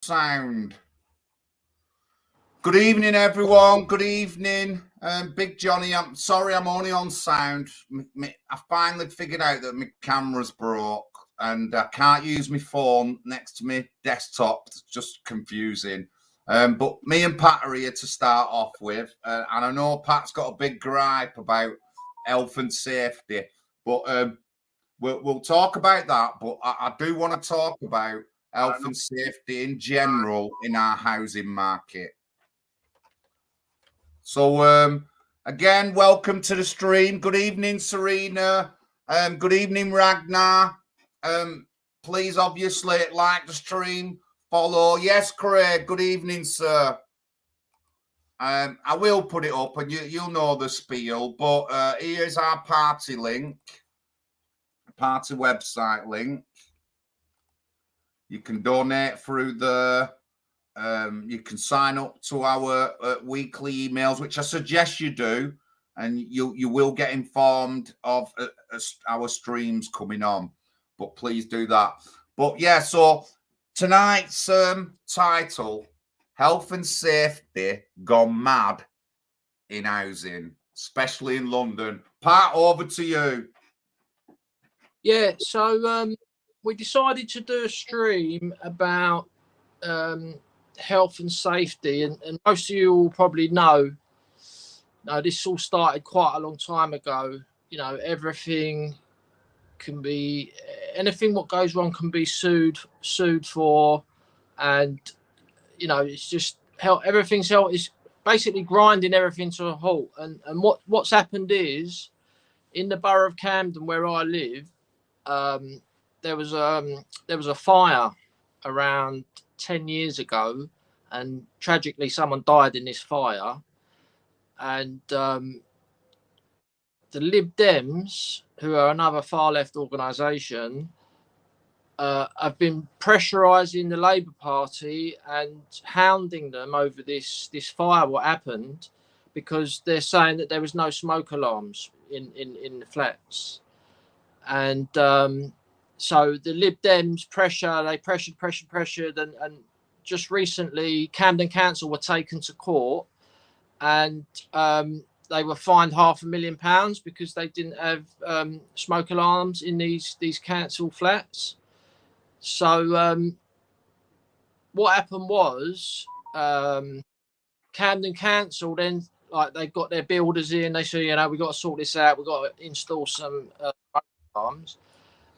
Sound. Good evening, everyone. Good evening. Big Johnny, I'm sorry I'm only on sound. I finally figured out that my camera's broke and I can't use my phone next to my desktop. It's just confusing. But me and Pat are here to start off with. And I know Pat's got a big gripe about health and safety. But we'll talk about that. But I do want to talk about health and safety in general in our housing market. So again, welcome to the stream. Good evening, Serena. Good evening, Ragnar. Please, obviously, like the stream, follow. Yes, Craig. Good evening, sir. I will put it up, and you'll know the spiel. But here's our party link, party website link. You can donate through the. You can sign up to our weekly emails, which I suggest you do, and you will get informed of our streams coming on. But please do that. But yeah, so tonight's title: Health and Safety Gone Mad in Housing, especially in London. Pat, over to you. Yeah, so we decided to do a stream about health and safety, and most of you will probably know this all started quite a long time ago. Anything what goes wrong can be sued for, and it's just everything's health is basically grinding everything to a halt. And what's happened is, in the borough of Camden where I live, there was a fire around 10 years ago, and tragically someone died in this fire. And the Lib Dems, who are another far left organisation, have been pressurising the Labour Party and hounding them over this fire, what happened, because they're saying that there was no smoke alarms in the flats. And so the Lib Dems pressured, and just recently Camden Council were taken to court, and they were fined £500,000 because they didn't have smoke alarms in these council flats. So what happened was, Camden Council then, they got their builders in. They said, we've got to sort this out. We've got to install some alarms.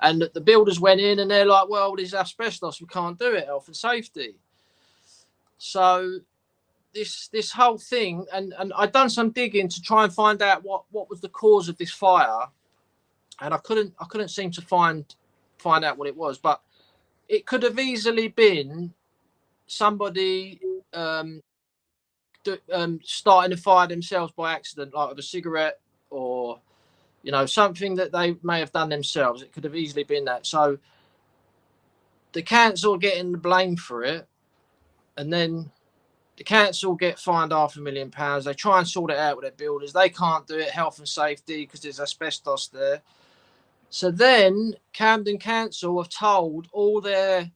And the builders went in and they're like, well, there's asbestos, we can't do it, health and safety. So this whole thing, and I'd done some digging to try and find out what was the cause of this fire, and I couldn't seem to find out what it was, but it could have easily been somebody starting a fire themselves by accident, like with a cigarette, or something that they may have done themselves. It could have easily been that. So the council getting the blame for it, and then the council get fined £500,000. They try and sort it out with their builders. They can't do it, health and safety, because there's asbestos there. So then Camden Council have told all their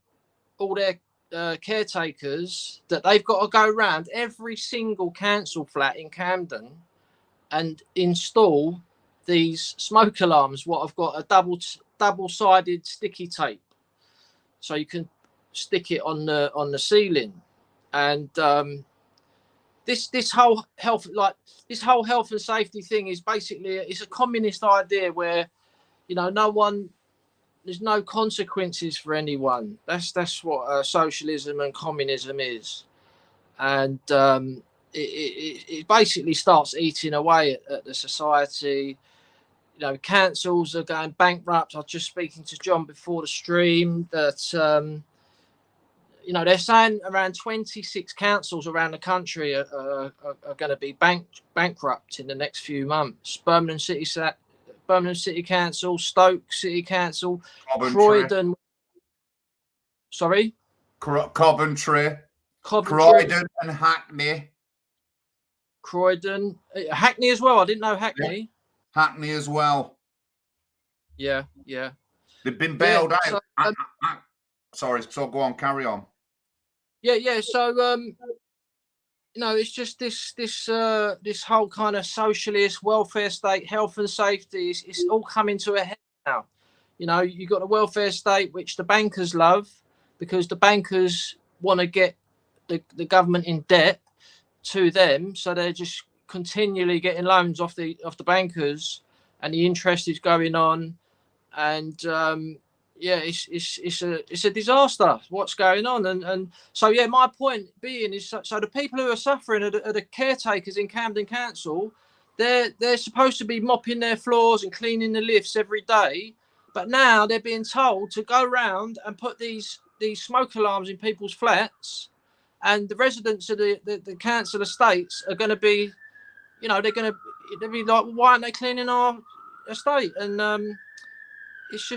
caretakers that they've got to go around every single council flat in Camden and install these smoke alarms, what have got a double-sided sticky tape, so you can stick it on the ceiling. And this whole health and safety thing is basically, it's a communist idea where there's no consequences for anyone. That's what socialism and communism is. And it basically starts eating away at the society. Councils are going bankrupt. I was just speaking to John before the stream that they're saying around 26 councils around the country are going to be bankrupt in the next few months. Birmingham City Council, Stoke City Council, Croydon. Sorry? Coventry, Croydon and Hackney. Croydon. Hackney as well. I didn't know Hackney. Yeah. Hackney as well. Yeah. They've been bailed out. Sorry, so go on, carry on. Yeah. So it's just this whole kind of socialist welfare state, health and safety. It's all coming to a head now. You've got the welfare state, which the bankers love, because the bankers want to get the government in debt to them, so they're just continually getting loans off the bankers, and the interest is going on, and it's a disaster what's going on, and so my point being is, so the people who are suffering are the caretakers in Camden Council. They're supposed to be mopping their floors and cleaning the lifts every day, but now they're being told to go around and put these smoke alarms in people's flats, and the residents of the council estates are going to be, they'll be like, why aren't they cleaning our estate? And it's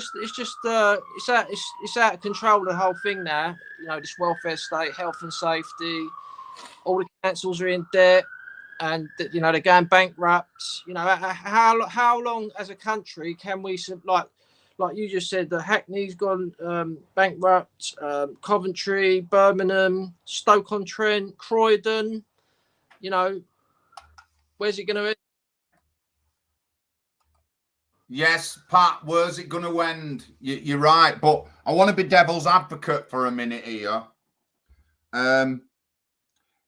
out of control, the whole thing now. This welfare state, health and safety, all the councils are in debt, and they're going bankrupt. How long as a country can we, like you just said, the Hackney's gone bankrupt, Coventry, Birmingham, Stoke-on-Trent, Croydon. Where's it going to end? Yes, Pat, where's it going to end? You're right, but I want to be devil's advocate for a minute here. In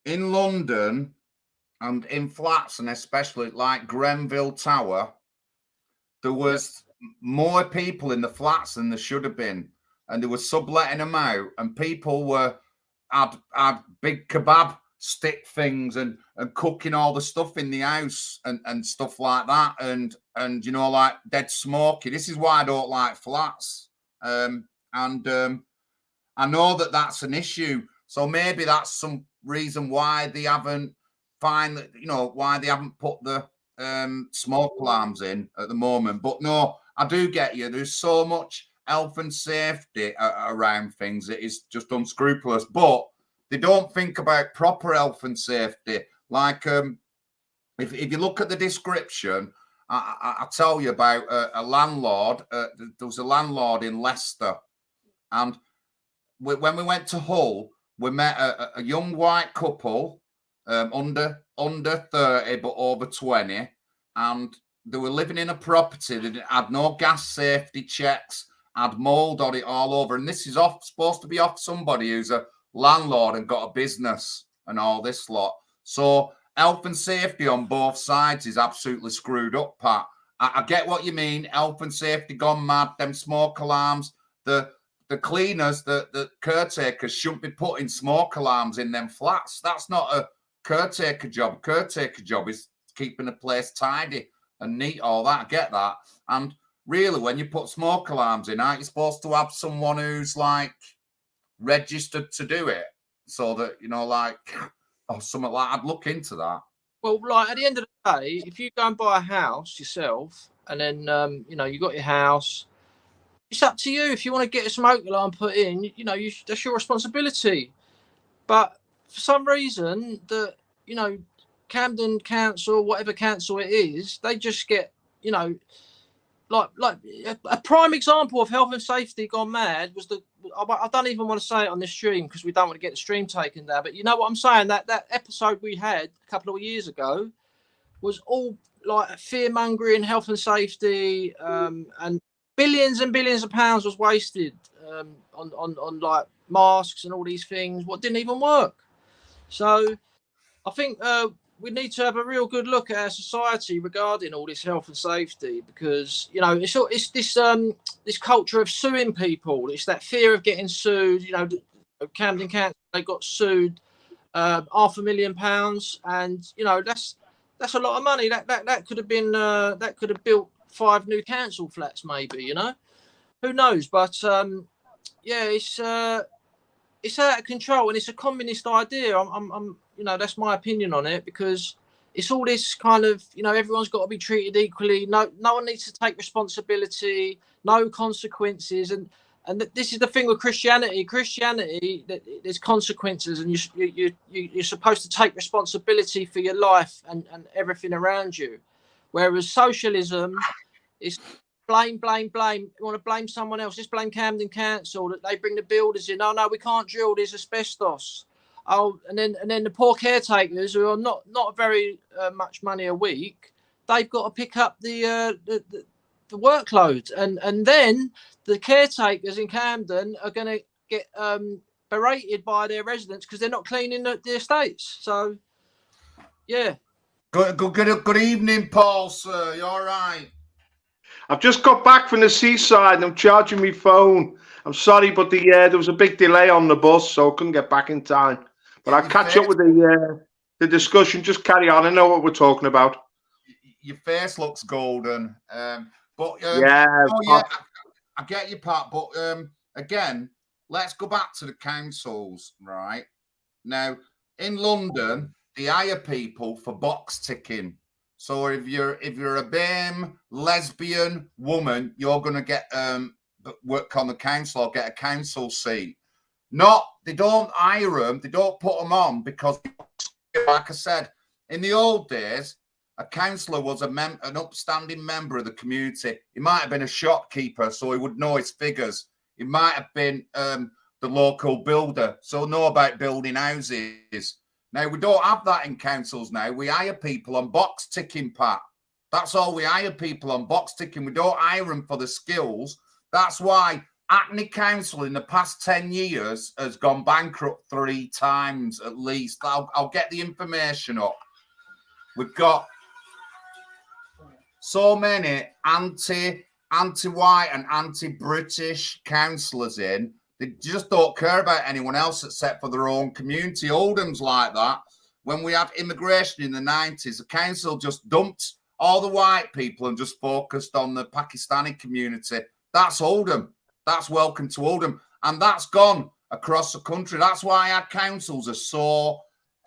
London and in flats, and especially like Grenville Tower, there was more people in the flats than there should have been, and they were subletting them out, and people had big kebab stick things and cooking all the stuff in the house and stuff like that, and like dead smoky. This is why I don't like flats, and I know that that's an issue, so maybe that's some reason why they haven't why they haven't put the smoke alarms in at the moment. But no, I do get you. There's so much health and safety around things that is just unscrupulous, but they don't think about proper health and safety. Like, if you look at the description, I tell you about a landlord. There was a landlord in Leicester, and when we went to Hull, we met a young white couple, under 30 but over 20, and they were living in a property that had no gas safety checks, had mold on it all over, and this is supposed to be off somebody who's a landlord and got a business and all this lot. So health and safety on both sides is absolutely screwed up, Pat. I get what you mean. Health and safety gone mad. Them smoke alarms, the cleaners, the caretakers shouldn't be putting smoke alarms in them flats. That's not a caretaker job. Caretaker job is keeping a place tidy and neat, all that. I get that. And really, when you put smoke alarms in, aren't you supposed to have someone who's like registered to do it, so that or something like? I'd look into that. Well, like at the end of the day, if you go and buy a house yourself, and then you got your house, it's up to you. If you want to get a smoke alarm put in, that's your responsibility. But for some reason, Camden Council, whatever council it is, they just get, like a prime example of health and safety gone mad was I don't even want to say it on this stream because we don't want to get the stream taken down. But you know what I'm saying? That episode we had a couple of years ago was all like fear mongering, health and safety, and billions and billions of pounds was wasted on like masks and all these things. What didn't even work. So I think we need to have a real good look at our society regarding all this health and safety, because it's this culture of suing people. It's that fear of getting sued. Camden Council, they got sued £500,000, and that's a lot of money. That could have been that could have built 5 new council flats, maybe. Who knows? But it's out of control, and it's a communist idea. I'm that's my opinion on it, because it's all this kind of, everyone's got to be treated equally. No one needs to take responsibility, no consequences. And this is the thing with Christianity. There's consequences, and you're supposed to take responsibility for your life and everything around you. Whereas socialism is blame. You want to blame someone else? Just blame Camden Council that they bring the builders in. Oh no, we can't drill. There's asbestos. Oh, and then the poor caretakers who are not very much money a week, they've got to pick up the workload, and then the caretakers in Camden are going to get berated by their residents because they're not cleaning the estates. So, yeah. Good evening, Paul, sir. You all right? I've just got back from the seaside and I'm charging my phone. I'm sorry, but there was a big delay on the bus, so I couldn't get back in time. But I'll catch up with the discussion. Just carry on. I know what we're talking about. Your face looks golden. Yeah. Oh yeah, I get your part. But again, let's go back to the councils, right? Now, in London, they hire people for box ticking. So if you're a BAME lesbian woman, you're going to get work on the council or get a council seat. They don't hire them. They don't put them on because, like I said, in the old days, a councillor was an upstanding member of the community. He might have been a shopkeeper, so he would know his figures. He might have been the local builder, so know about building houses. Now, we don't have that in councils now. We hire people on box ticking, Pat. That's all. We hire people on box ticking. We don't hire them for the skills. That's why Hackney Council in the past 10 years has gone bankrupt 3 times at least. I'll get the information up. We've got so many anti-white and anti-British councillors in. They just don't care about anyone else except for their own community. Oldham's like that. When we had immigration in the 90s, the council just dumped all the white people and just focused on the Pakistani community. That's Oldham. That's welcome to Oldham. And that's gone across the country. That's why our councils are so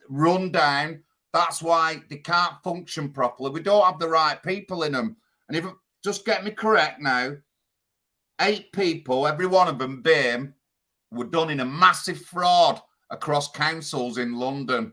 run down. That's why they can't function properly. We don't have the right people in them. And if just get me correct now, 8 people, every one of them, BAME, were done in a massive fraud across councils in London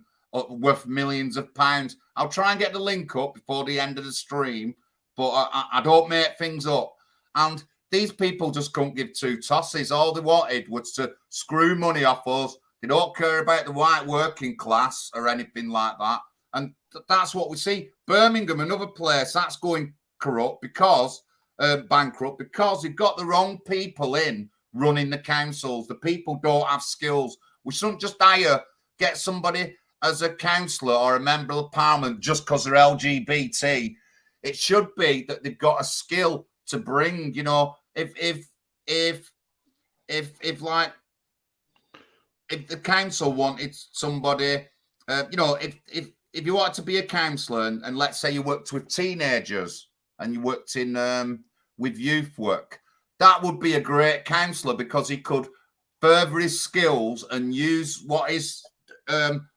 worth millions of pounds. I'll try and get the link up before the end of the stream, but I don't make things up. And these people just couldn't give 2 tosses. All they wanted was to screw money off us. They don't care about the white working class or anything like that. And that's what we see. Birmingham, another place, that's going bankrupt because they've got the wrong people in running the councils. The people don't have skills. We shouldn't just get somebody as a councillor or a member of parliament just because they're LGBT. It should be that they've got a skill to bring. You know, if the council wanted somebody, if you wanted to be a councillor and let's say you worked with teenagers and you worked in with youth work, that would be a great councillor because he could further his skills and use what is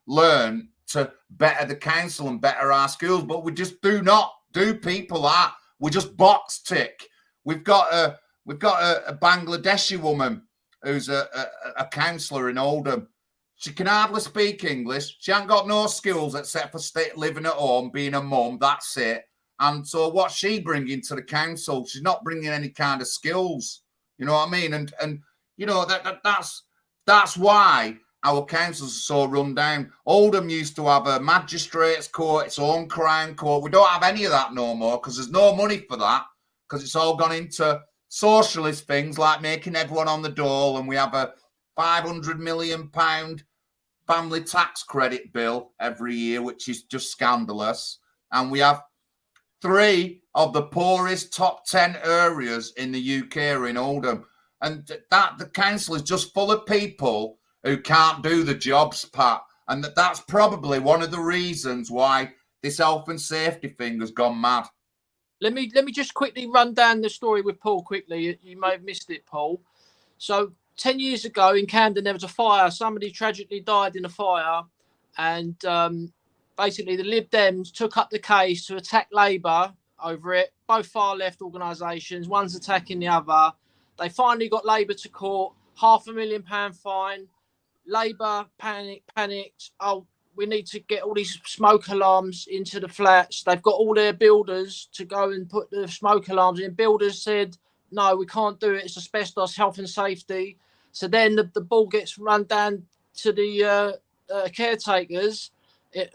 learned to better the council and better our schools. But we just do not do people that. We just box tick. We've got a Bangladeshi woman who's a councillor in Oldham. She can hardly speak English. She ain't got no skills except for living at home, being a mum. That's it. And so what's she bringing to the council? She's not bringing any kind of skills. You know what I mean? And you know, that's why our councils are so run down. Oldham used to have a magistrates court, its own crown court. We don't have any of that no more because there's no money for that because it's all gone into socialist things like making everyone on the dole, and we have a £500 million family tax credit bill every year, which is just scandalous. And we have 3 of the poorest top 10 areas in the UK are in Oldham. And that the council is just full of people who can't do the jobs, Pat. And that's probably one of the reasons why this health and safety thing has gone mad. Let me just quickly run down the story with Paul quickly. You may have missed it, Paul. So 10 years ago in Camden, there was a fire. Somebody tragically died in a fire. And basically the Lib Dems took up the case to attack Labour over it. Both far left organisations, one's attacking the other. They finally got Labour to court, £500,000 fine. Labour panicked. Oh, we need to get all these smoke alarms into the flats. They've got all their builders to go and put the smoke alarms in. Builders said, no, we can't do it. It's asbestos, health and safety. So then the ball gets run down to the caretakers.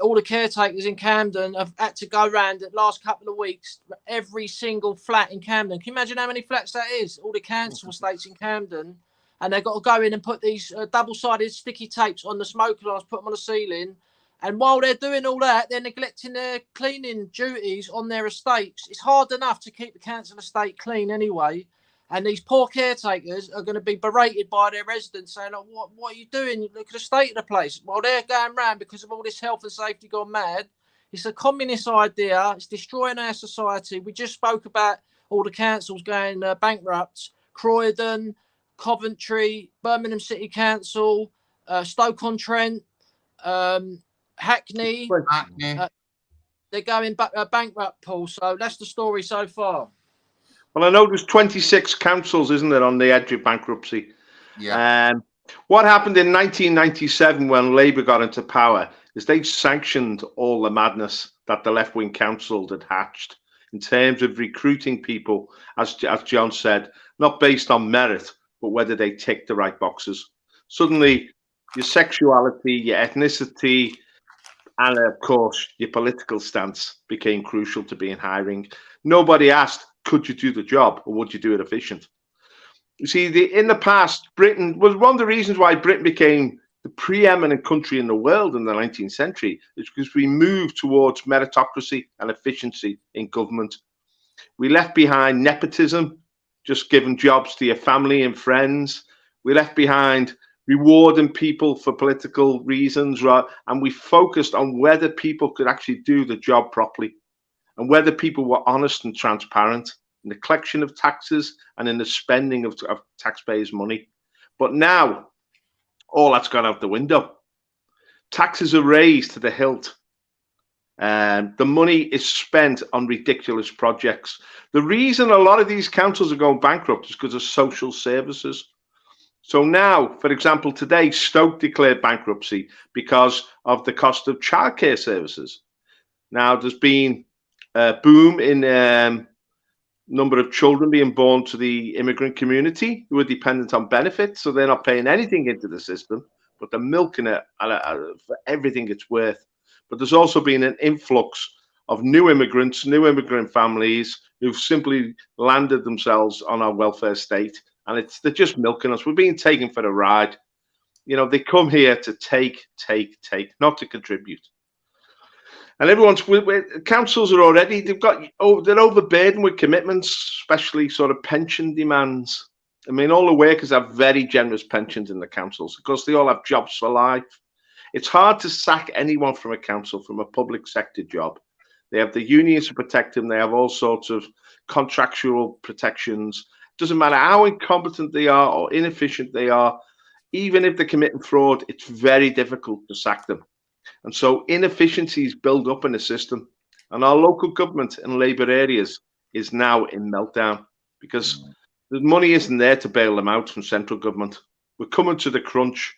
All the caretakers in Camden have had to go around the last couple of weeks, every single flat in Camden. Can you imagine how many flats that is? All the council estates in Camden. And they've got to go in and put these double-sided sticky tapes on the smoke alarms, put them on the ceiling. And while they're doing all that, they're neglecting their cleaning duties on their estates. It's hard enough to keep the council estate clean anyway. And these poor caretakers are going to be berated by their residents saying, oh, what are you doing? Look at the state of the place. While they're going round because of all this health and safety gone mad. It's a communist idea. It's destroying our society. We just spoke about all the councils going bankrupt. Croydon, Coventry, Birmingham City Council, Stoke-on-Trent, Hackney. They're going bankrupt, Paul. So that's the story so far. Well, I know there's 26 councils, isn't there, on the edge of bankruptcy? Yeah. What happened in 1997 when Labour got into power is they sanctioned all the madness that the left-wing council had hatched in terms of recruiting people, as John said, not based on merit, but whether they tick the right boxes. Suddenly, your sexuality, your ethnicity, and of course, your political stance became crucial to being hiring. Nobody asked, could you do the job or would you do it efficient? You see, in the past, Britain was one of the reasons why Britain became the preeminent country in the world in the 19th century is because we moved towards meritocracy and efficiency in government. We left behind nepotism, just giving jobs to your family and friends. We left behind rewarding people for political reasons, right? And we focused on whether people could actually do the job properly and whether people were honest and transparent in the collection of taxes and in the spending of taxpayers' money. But now, all that's gone out the window. Taxes are raised to the hilt. The money is spent on ridiculous projects. The reason a lot of these councils are going bankrupt is because of social services. So now, for example, today, Stoke declared bankruptcy because of the cost of childcare services. Now, there's been a boom in number of children being born to the immigrant community who are dependent on benefits, so they're not paying anything into the system, but they're milking it for everything it's worth. But there's also been an influx of new immigrants, new immigrant families who've simply landed themselves on our welfare state, and they're just milking us. We're being taken for a ride. You know, they come here to take, not to contribute. And councils are already, they're overburdened with commitments, especially sort of pension demands. I mean, all the workers have very generous pensions in the councils because they all have jobs for life. It's hard to sack anyone from a council, from a public sector job. They have the unions to protect them. They have all sorts of contractual protections. It doesn't matter how incompetent they are or inefficient they are. Even if they're committing fraud, it's very difficult to sack them. And so inefficiencies build up in the system. And our local government in Labour areas is now in meltdown because the money isn't there to bail them out from central government. We're coming to the crunch.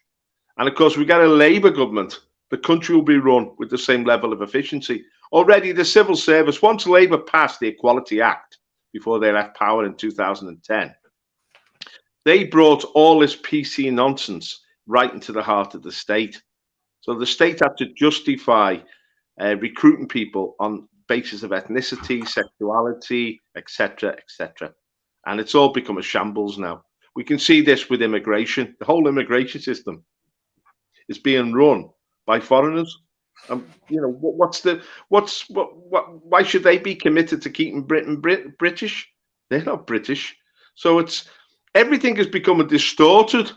And of course, we got a Labour government. The country will be run with the same level of efficiency. Already the civil service, once Labour passed the Equality Act before they left power in 2010, they brought all this PC nonsense right into the heart of the state. So the state had to justify recruiting people on basis of ethnicity, sexuality, etc., etc. And it's all become a shambles now. We can see this with immigration. The whole immigration system is being run by foreigners. You know, why should they be committed to keeping Britain British? They're not British. So everything has become distorted.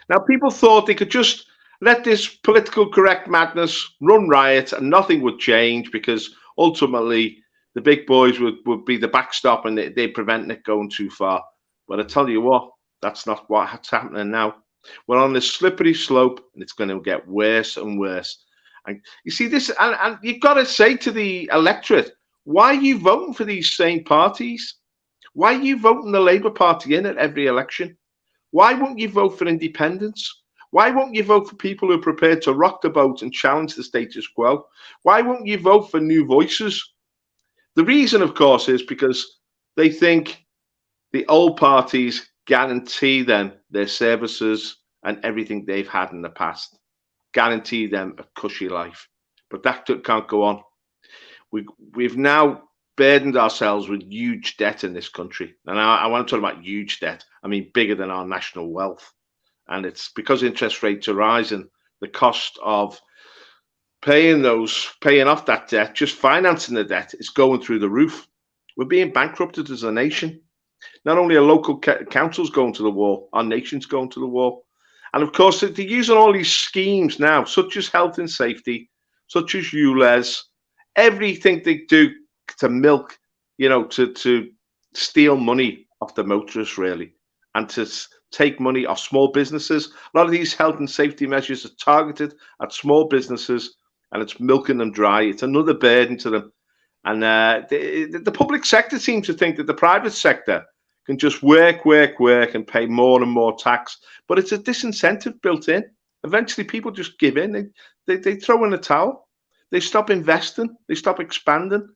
Now, people thought they could just let this political correct madness run riot and nothing would change because ultimately the big boys would be the backstop and they prevent it going too far. But I tell you what, that's not what's happening now. We're on this slippery slope and it's going to get worse and worse. And you see this, and you've got to say to the electorate, why are you voting for these same parties? Why are you voting the Labour Party in at every election? Why won't you vote for independents? Why won't you vote for people who are prepared to rock the boat and challenge the status quo? Why won't you vote for new voices? The reason, of course, is because they think the old parties guarantee them their services and everything they've had in the past. guarantee them a cushy life. But that can't go on. We've now burdened ourselves with huge debt in this country. And I want to talk about huge debt. I mean, bigger than our national wealth. And it's because interest rates are rising, the cost of paying off that debt, just financing the debt, is going through the roof. We're being bankrupted as a nation. Not only are local councils going to the wall, our nation's going to the wall. And of course, they're using all these schemes now, such as health and safety, such as ULEZ, everything they do to milk, to steal money off the motorists, really, and to take money off small businesses. A lot of these health and safety measures are targeted at small businesses, and it's milking them dry. It's another burden to them. And the public sector seems to think that the private sector can just work and pay more and more tax. But it's a disincentive built in. Eventually, people just give in. They throw in the towel. They stop investing. They stop expanding.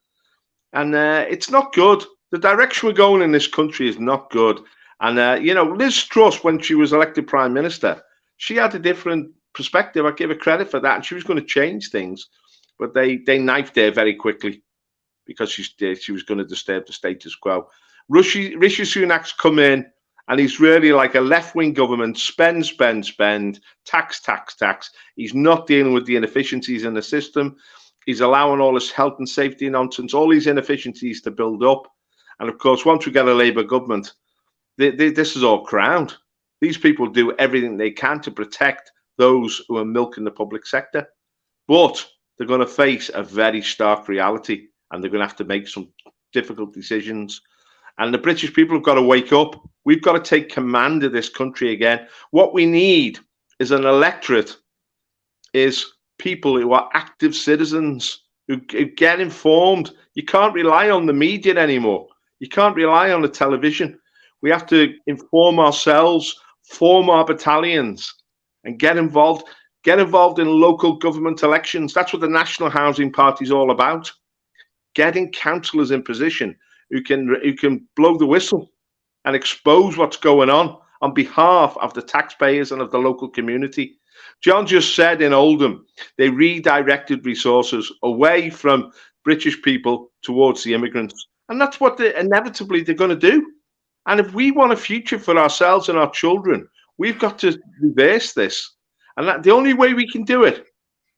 And it's not good. The direction we're going in this country is not good. And, Liz Truss, when she was elected Prime Minister, she had a different perspective. I give her credit for that. And she was going to change things. But they knifed her very quickly because she was going to disturb the status quo. Rishi Sunak's come in, and he's really like a left-wing government, spend, tax. He's not dealing with the inefficiencies in the system. He's allowing all this health and safety nonsense, all these inefficiencies to build up. And of course, once we get a Labour government, this is all crowned. These people do everything they can to protect those who are milking the public sector. But they're going to face a very stark reality, and they're going to have to make some difficult decisions. And the British people have got to wake up. We've got to take command of this country again. What we need is an electorate, is people who are active citizens, who get informed. You can't rely on the media anymore. You can't rely on the television. We have to inform ourselves, form our battalions, and get involved. Get involved in local government elections. That's what the National Housing Party is all about. Getting councillors in position who can blow the whistle and expose what's going on behalf of the taxpayers and of the local community. John just said in Oldham, they redirected resources away from British people towards the immigrants. And that's what inevitably they're going to do. And if we want a future for ourselves and our children, we've got to reverse this. And the only way we can do it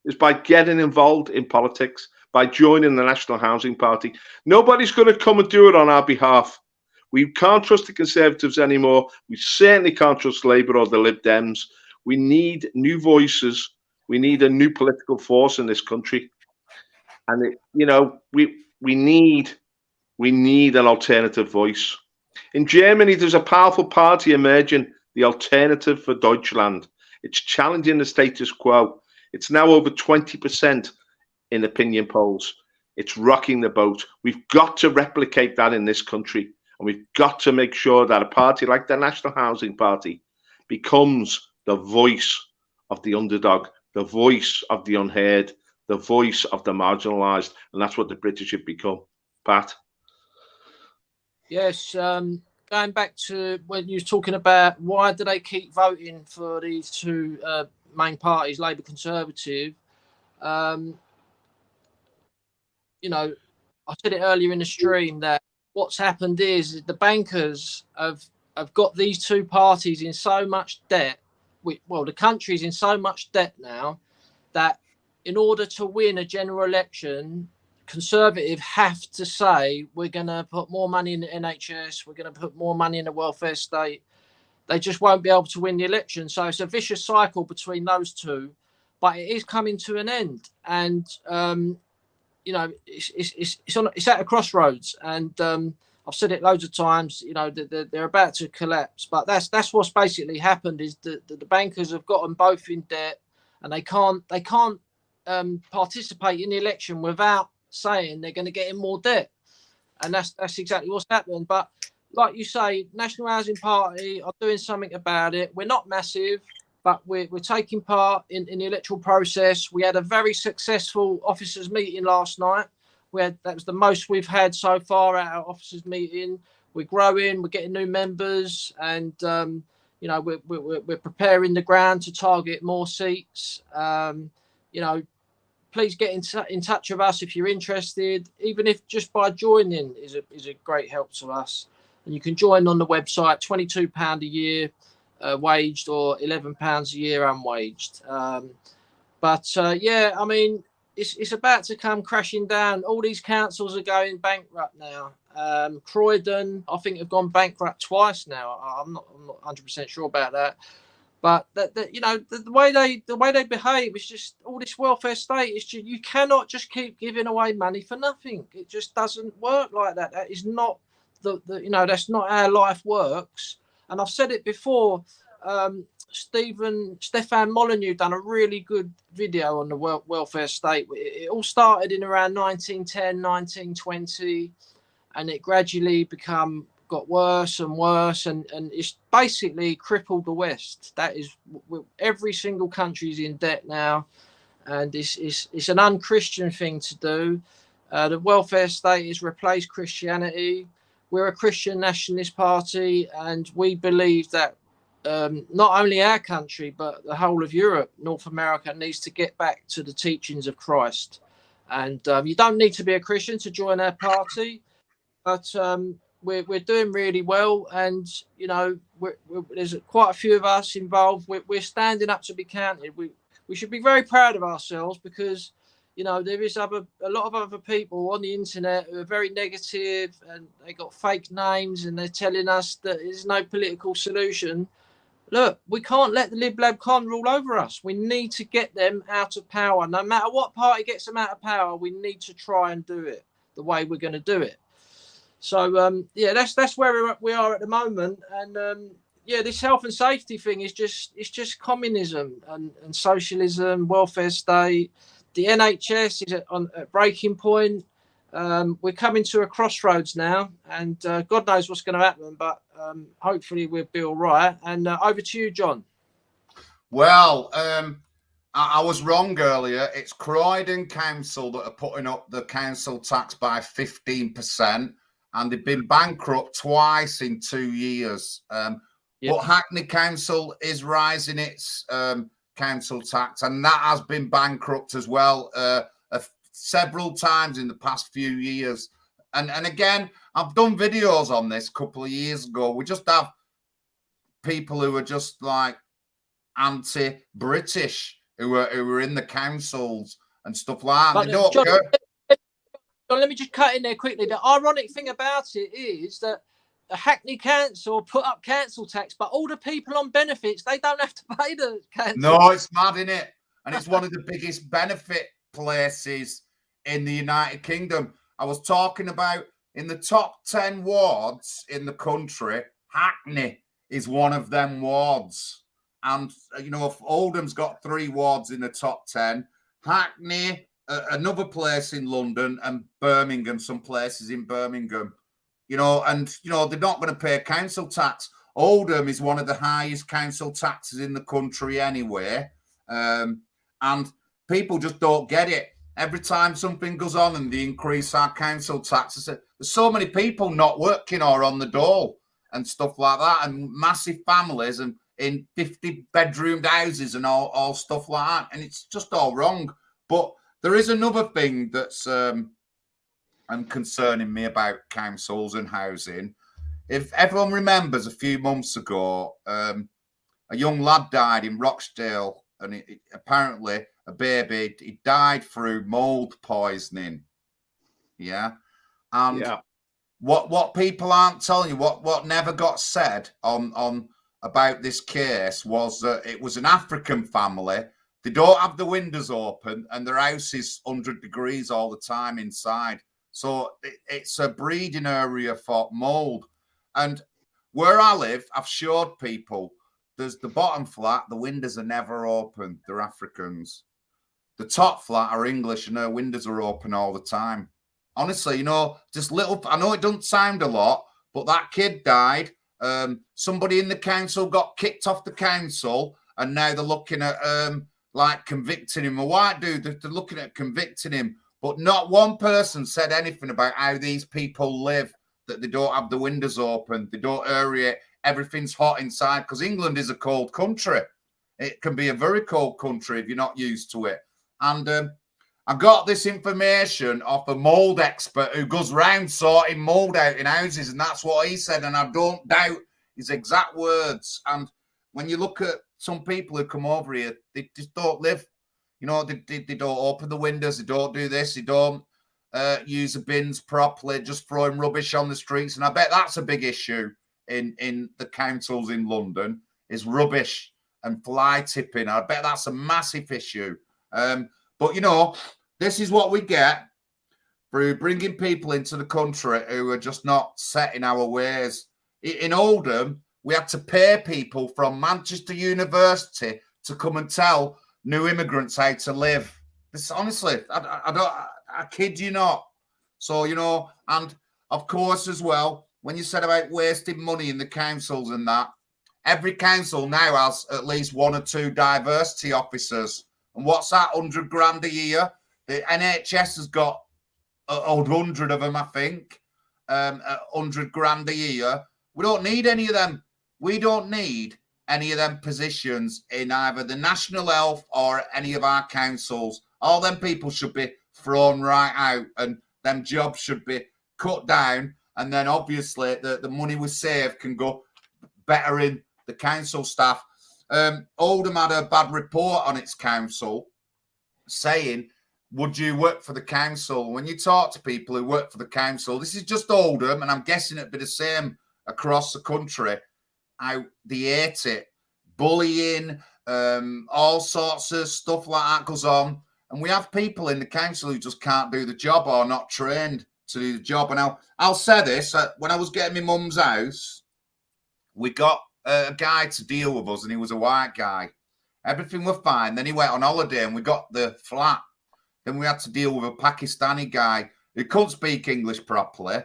is by getting involved in politics, by joining the National Housing Party. Nobody's going to come and do it on our behalf. We can't trust the Conservatives anymore. We certainly can't trust Labour or the Lib Dems. We need new voices. We need a new political force in this country. And, we need an alternative voice. In Germany, there's a powerful party emerging, the Alternative for Deutschland. It's challenging the status quo. It's now over 20% in opinion polls. It's rocking the boat. We've got to replicate that in this country. And we've got to make sure that a party like the National Housing Party becomes the voice of the underdog, the voice of the unheard, the voice of the marginalised. And that's what the British have become. Pat? Yes, going back to when you were talking about why do they keep voting for these two main parties, Labour, Conservative, I said it earlier in the stream that what's happened is the bankers have got these two parties in so much debt. The country's in so much debt now that in order to win a general election, Conservative have to say we're going to put more money in the NHS, we're going to put more money in the welfare state. They just won't be able to win the election. So it's a vicious cycle between those two, but it is coming to an end. And it's at a crossroads, and I've said it loads of times. They're about to collapse, but that's what's basically happened. Is the bankers have got them both in debt, and they can't participate in the election without saying they're going to get in more debt, and that's exactly what's happened. But like you say, National Housing Party are doing something about it. We're not massive, but we're taking part in the electoral process. We had a very successful officers meeting last night. That was the most we've had so far at our officers meeting. We're growing, we're getting new members, and You know, we're preparing the ground to target more seats. You know, please get in touch with us if you're interested. Even if just by joining is a great help to us. And you can join on the website, £22 a year waged, or £11 a year unwaged. Yeah, I mean, it's about to come crashing down. All these councils are going bankrupt now. Croydon, I think, have gone bankrupt twice now. I'm not 100% sure about that. But that you know, the way they behave is just all this welfare state. Is just, you cannot just keep giving away money for nothing. It just doesn't work like that. That is not you know, that's not how life works. And I've said it before. Stefan Molyneux done a really good video on the welfare state. It all started in around 1910, 1920, and it gradually got worse and worse, and it's basically crippled the West. That is, every single country is in debt now, and it's an un-Christian thing to do. The welfare state has replaced Christianity. We're a Christian nationalist party, and we believe that not only our country, but the whole of Europe, North America, needs to get back to the teachings of Christ. And you don't need to be a Christian to join our party, but we're doing really well. And, you know, there's quite a few of us involved. We're standing up to be counted. We should be very proud of ourselves, because, you know, there is a lot of other people on the internet who are very negative, and they got fake names, and they're telling us that there's no political solution. Look, we can't let the Lib Lab Con rule over us. We need to get them out of power. No matter what party gets them out of power, we need to try and do it the way we're going to do it. So, yeah, that's where we are at the moment. And, yeah, this health and safety thing is just communism and socialism, welfare state. The NHS is at breaking point. We're coming to a crossroads now, and God knows what's going to happen, but hopefully we'll be all right. And over to you, John. Well, I was wrong earlier. It's Croydon Council that are putting up the council tax by 15%, and they've been bankrupt twice in 2 years. But Hackney Council is rising its council tax, and that has been bankrupt as well several times in the past few years. And again, I've done videos on this a couple of years ago. We just have people who are just like anti-British who are in the councils and stuff like that. They don't John, care. Let me just cut in there quickly. The ironic thing about it is that the Hackney Council put up council tax, but all the people on benefits, they don't have to pay the council. No, it's mad, isn't it? And it's one of the biggest benefit places in the United Kingdom. I was talking about in the top 10 wards in the country, Hackney is one of them wards. And, you know, Oldham's got 3 wards in the top 10. Hackney, another place in London, and Birmingham, some places in Birmingham. You know, and, you know, they're not going to pay council tax. Oldham is one of the highest council taxes in the country anyway. And people just don't get it. Every time something goes on and they increase our council taxes, there's so many people not working or on the dole and stuff like that, and massive families and in 50-bedroomed houses and all stuff like that. And it's just all wrong. But there is another thing that's concerning me about councils and housing. If everyone remembers, a few months ago, a young lad died in Rochdale, and apparently a baby, he died through mold poisoning. Yeah. And what people aren't telling you, what never got said on about this case was that it was an African family. They don't have the windows open, and their house is 100 degrees all the time inside. So it's a breeding area for mold. And where I live, I've showed people, there's the bottom flat, the windows are never open. They're Africans. The top flat are English, and their windows are open all the time. Honestly, you know, just little, I know it doesn't sound a lot, but that kid died. Somebody in the council got kicked off the council, and now they're looking at like convicting him. A white dude, they're looking at convicting him. But not one person said anything about how these people live, that they don't have the windows open, they don't aerate everything's hot inside, because England is a cold country. It can be a very cold country if you're not used to it. And I got this information off a mold expert who goes round sorting mold out in houses, and that's what he said, and I don't doubt his exact words. And when you look at some people who come over here, they just don't live. You know, they don't open the windows, they don't do this, they don't use the bins properly, just throwing rubbish on the streets. And I bet that's a big issue in the councils in London, is rubbish and fly tipping. I bet that's a massive issue. But, you know, this is what we get through bringing people into the country who are just not set in our ways. In Oldham, we had to pay people from Manchester University to come and tell new immigrants how to live. This, honestly, I kid you not. So, you know, and of course as well, when you said about wasting money in the councils and that, every council now has at least 1 or 2 diversity officers. And what's that, 100 grand a year? The NHS has got 100 of them, I think, 100 grand a year. We don't need any of them. We don't need any of them positions in either the National Health or any of our councils. All them people should be thrown right out, and them jobs should be cut down. And then obviously the money we save can go better in the council staff. Oldham had a bad report on its council saying, would you work for the council? When you talk to people who work for the council, this is just Oldham, and I'm guessing it'd be the same across the country. They hate it. Bullying, all sorts of stuff like that goes on. And we have people in the council who just can't do the job or not trained to do the job. And I'll say this, when I was getting my mum's house, we got a guy to deal with us, and he was a white guy. Everything was fine. Then he went on holiday and we got the flat. Then we had to deal with a Pakistani guy who couldn't speak English properly.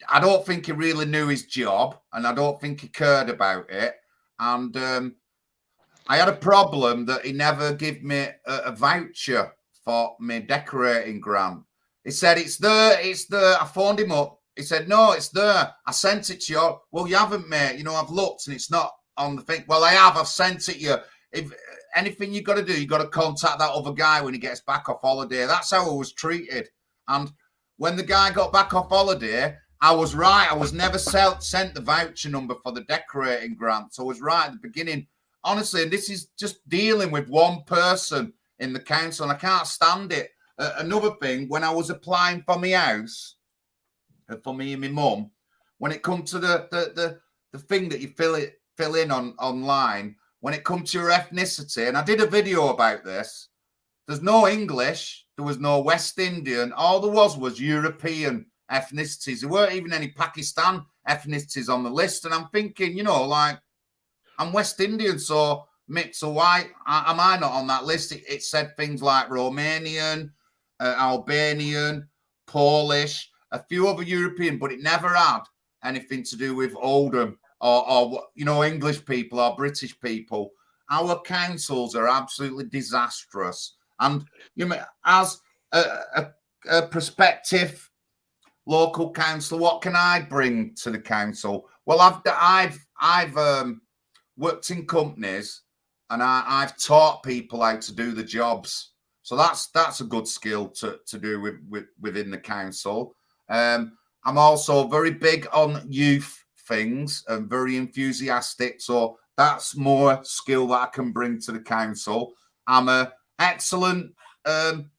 I don't think he really knew his job, and I don't think he cared about it. And I had a problem that he never gave me a voucher for my decorating grant. He said, it's there. I phoned him up. He said, no, it's there. I sent it to you. Well, you haven't, mate. You know, I've looked and it's not on the thing. Well, I have. I've sent it you. If anything you got to do, you got to contact that other guy when he gets back off holiday. That's how I was treated. And when the guy got back off holiday, I was right. I was never sent the voucher number for the decorating grant. So I was right at the beginning. Honestly, this is just dealing with one person in the council, and I can't stand it. Another thing, when I was applying for my house, for me and my mum, when it comes to the thing that you fill in online, when it comes to your ethnicity, and I did a video about this, there's no English, there was no West Indian, all there was European ethnicities. There weren't even any Pakistan ethnicities on the list. And I'm thinking, you know, like, I'm West Indian, so mix or white, am I not on that list? It said things like Romanian, Albanian, Polish, a few other European, but it never had anything to do with Oldham or you know, English people or British people. Our councils are absolutely disastrous. And you know, as a prospective local councillor, what can I bring to the council? Well, I've worked in companies, and I've taught people how to do the jobs. So that's a good skill to do within the council. I'm also very big on youth things and very enthusiastic. So that's more skill that I can bring to the council. I'm an excellent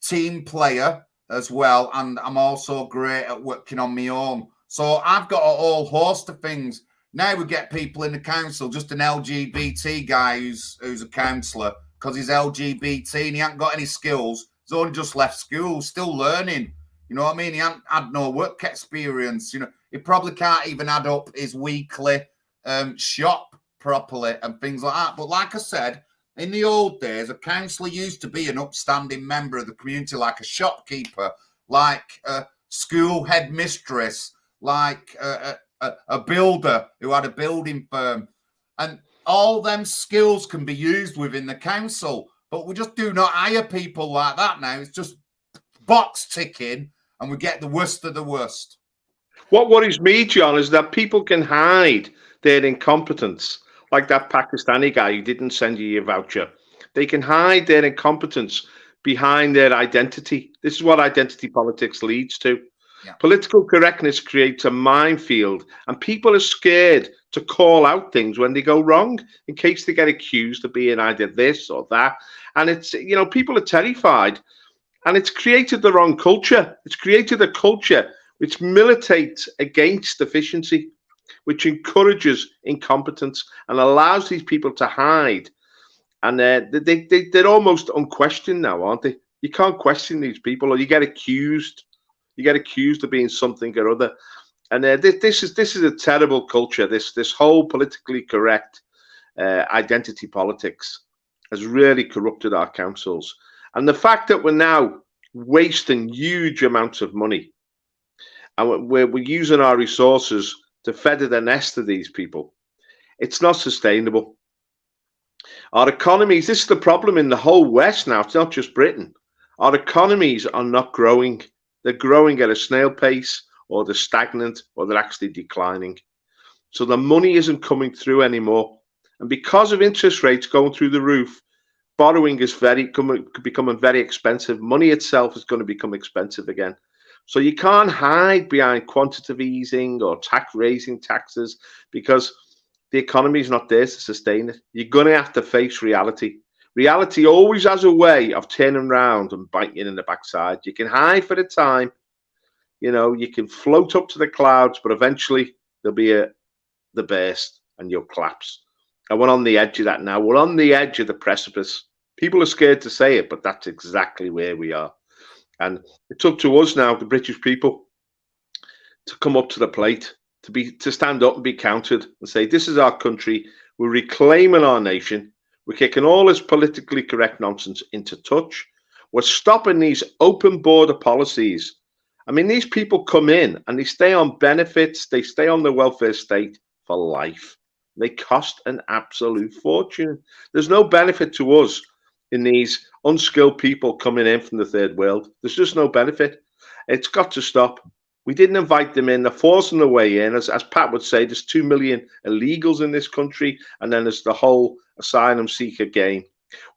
team player as well, and I'm also great at working on my own. So I've got a whole host of things. Now we get people in the council, just an LGBT guy who's a councillor because he's LGBT and he hasn't got any skills. He's only just left school, still learning. You know what I mean? He hasn't had no work experience. You know, he probably can't even add up his weekly shop properly and things like that. But like I said, in the old days, a councillor used to be an upstanding member of the community, like a shopkeeper, like a school headmistress, like a builder who had a building firm. And all them skills can be used within the council. But we just do not hire people like that now. It's just box ticking, and we get the worst of the worst. What worries me, John, is that people can hide their incompetence, like that Pakistani guy who didn't send you your voucher. They can hide their incompetence behind their identity. This is what identity politics leads to. Yeah. Political correctness creates a minefield, and people are scared to call out things when they go wrong in case they get accused of being either this or that. And it's, you know, people are terrified, and it's created the wrong culture. It's created a culture which militates against efficiency, which encourages incompetence and allows these people to hide. And they're almost unquestioned now, aren't they? You can't question these people, or you get accused. You get accused of being something or other. And this is a terrible culture. This whole politically correct identity politics has really corrupted our councils. And the fact that we're now wasting huge amounts of money, and we're using our resources to feather the nest of these people, it's not sustainable. Our economies, this is the problem in the whole West now, it's not just Britain. Our economies are not growing. They're growing at a snail pace, or they're stagnant, or they're actually declining. So the money isn't coming through anymore. And because of interest rates going through the roof, borrowing is becoming very expensive. Money itself is going to become expensive again. So you can't hide behind quantitative easing or raising taxes, because the economy is not there to sustain it. You're going to have to face reality. Reality always has a way of turning around and biting you in the backside. You can hide for the time, you know, you can float up to the clouds, but eventually there'll be the burst and you'll collapse. And we're on the edge of that now. We're on the edge of the precipice. People are scared to say it, but that's exactly where we are. And it's up to us now, the British people, to come up to the plate, to stand up and be counted and say, this is our country. We're reclaiming our nation. We're kicking all this politically correct nonsense into touch. We're stopping these open border policies. I mean, these people come in and they stay on benefits. They stay on the welfare state for life. They cost an absolute fortune. There's no benefit to us in these unskilled people coming in from the third world. There's just no benefit. It's got to stop. We didn't invite them in. They're forcing their way in. As Pat would say, there's 2 million illegals in this country, and then there's the whole asylum seeker game.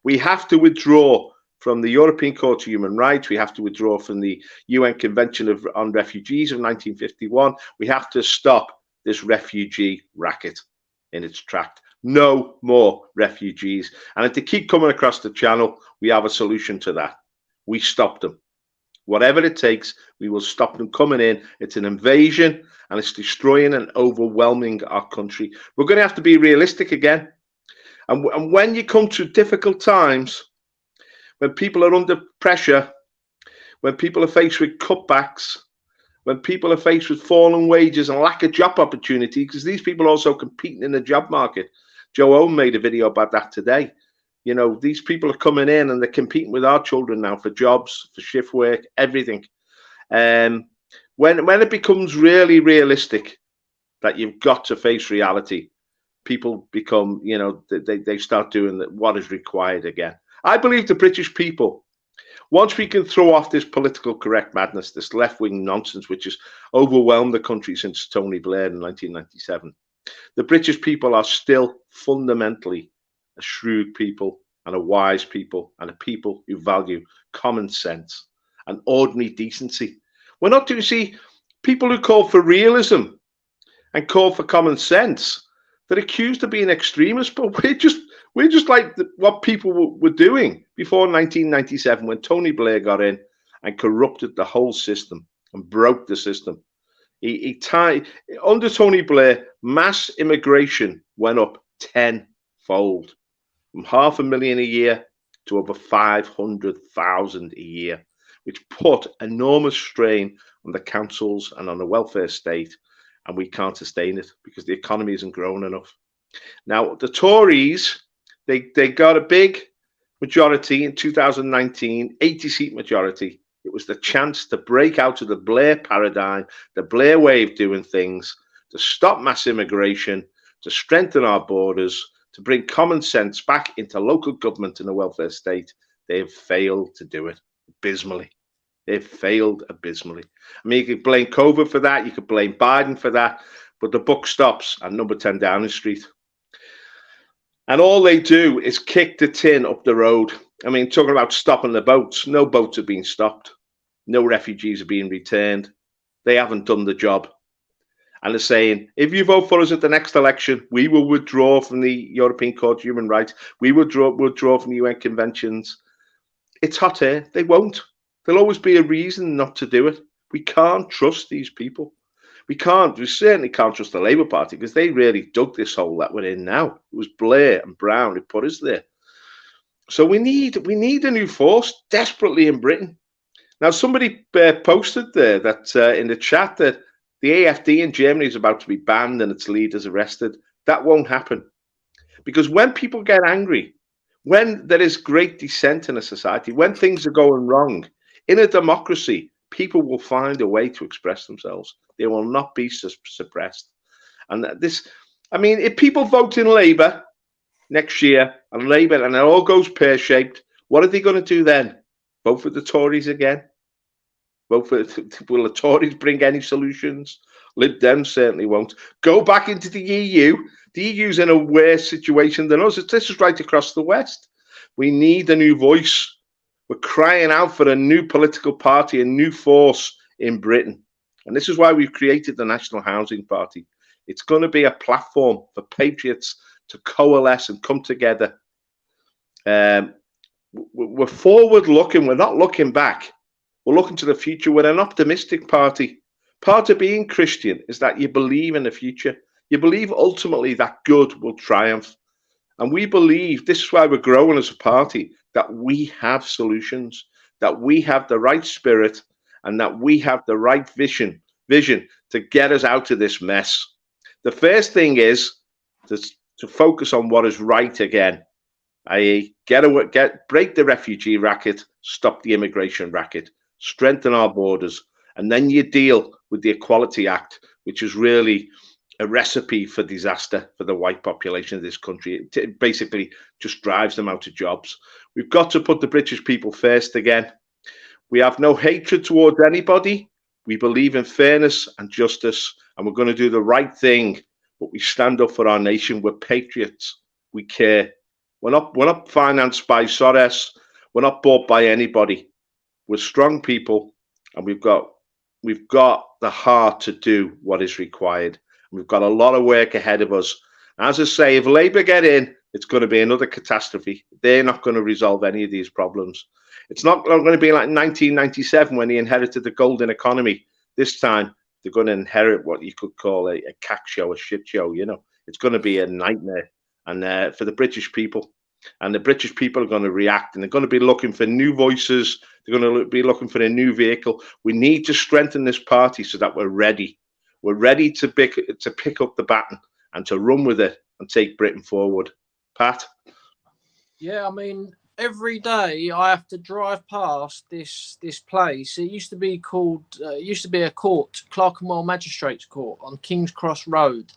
We have to withdraw from the European Court of Human Rights. We have to withdraw from the UN Convention on Refugees of 1951. We have to stop this refugee racket in its track. No more refugees. And if they keep coming across the channel, we have a solution to that. We stop them. Whatever it takes, we will stop them coming in. It's an invasion, and it's destroying and overwhelming our country. We're going to have to be realistic again. And when you come to difficult times, when people are under pressure, when people are faced with cutbacks, when people are faced with falling wages and lack of job opportunity, because these people are also competing in the job market. Joe Owen made a video about that today. You know, these people are coming in and they're competing with our children now for jobs, for shift work, everything. When it becomes really realistic that you've got to face reality, people become, you know, they start doing what is required again. I believe the British people, once we can throw off this political correct madness, this left-wing nonsense, which has overwhelmed the country since Tony Blair in 1997, the British people are still fundamentally a shrewd people and a wise people and a people who value common sense and ordinary decency. We're not, do you see, people who call for realism and call for common sense, they're accused of being extremists, but we're just like what people were doing before 1997 when Tony Blair got in and corrupted the whole system and broke the system. Under Tony Blair, mass immigration went up tenfold, from 500,000 a year to over 500,000 a year, which put enormous strain on the councils and on the welfare state, and we can't sustain it because the economy isn't growing enough. Now, the Tories, they got a big majority in 2019, 80-seat majority. It was the chance to break out of the Blair paradigm, the Blair way of doing things, to stop mass immigration, to strengthen our borders, to bring common sense back into local government and the welfare state. They have failed to do it abysmally. It failed abysmally. I mean, you could blame COVID for that. You could blame Biden for that. But the buck stops at number 10 Downing Street. And all they do is kick the tin up the road. I mean, talking about stopping the boats, no boats have been stopped. No refugees are being returned. They haven't done the job. And they're saying, if you vote for us at the next election, we will withdraw from the European Court of Human Rights. We will withdraw from the UN conventions. It's hot air. They won't. There'll always be a reason not to do it. We can't trust these people. We certainly can't trust the Labour Party, because they really dug this hole that we're in now. It was Blair and Brown who put us there. So we need a new force desperately in Britain. Now, somebody posted there that in the chat that the AfD in Germany is about to be banned and its leaders arrested. That won't happen. Because when people get angry, when there is great dissent in a society, when things are going wrong, in a democracy, people will find a way to express themselves. They will not be suppressed. And if people vote in Labour next year and it all goes pear-shaped, what are they going to do then? Vote for the Tories again? Will the Tories bring any solutions? Lib Dems certainly won't. Go back into the EU. The EU's in a worse situation than us. This is right across the West. We need a new voice. We're crying out for a new political party, a new force in Britain. And this is why we've created the National Housing Party. It's going to be a platform for patriots to coalesce and come together. We're forward looking. We're not looking back. We're looking to the future. We're an optimistic party. Part of being Christian is that you believe in the future. You believe ultimately that good will triumph. And we believe, this is why we're growing as a party, that we have solutions, that we have the right spirit, and that we have the right vision to get us out of this mess. The first thing is to focus on what is right again, i.e. break the refugee racket, stop the immigration racket, strengthen our borders, and then you deal with the Equality Act, which is really a recipe for disaster for the white population of this country. It basically just drives them out of jobs. We've got to put the British people first again. We have no hatred towards anybody. We believe in fairness and justice, and we're going to do the right thing. But we stand up for our nation. We're patriots. We care. We're not financed by Soros. We're not bought by anybody. We're strong people, and we've got the heart to do what is required. We've got a lot of work ahead of us. As I say, if Labour get in, it's going to be another catastrophe. They're not going to resolve any of these problems. It's not going to be like 1997 when they inherited the golden economy. This time, they're going to inherit what you could call a cack show, a shit show. It's going to be a nightmare. And for the British people, and the British people are going to react, and they're going to be looking for new voices. They're going to be looking for a new vehicle. We need to strengthen this party so that we're ready. We're ready to pick up the baton and to run with it and take Britain forward. Pat? Yeah, I mean, every day I have to drive past this place. It used to be a court, Clerkenwell Magistrates Court on King's Cross Road.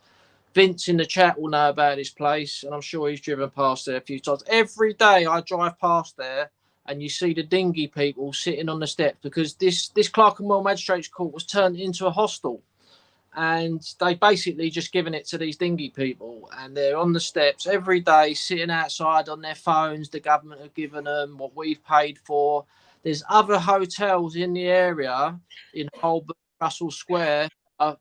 Vince in the chat will know about this place, and I'm sure he's driven past there a few times. Every day I drive past there, and you see the dinghy people sitting on the steps, because this Clerkenwell Magistrates Court was turned into a hostel. And they basically just given it to these dinghy people, and they're on the steps every day, sitting outside on their phones. The government have given them what we've paid for. There's other hotels in the area, in Holborn, Russell Square, are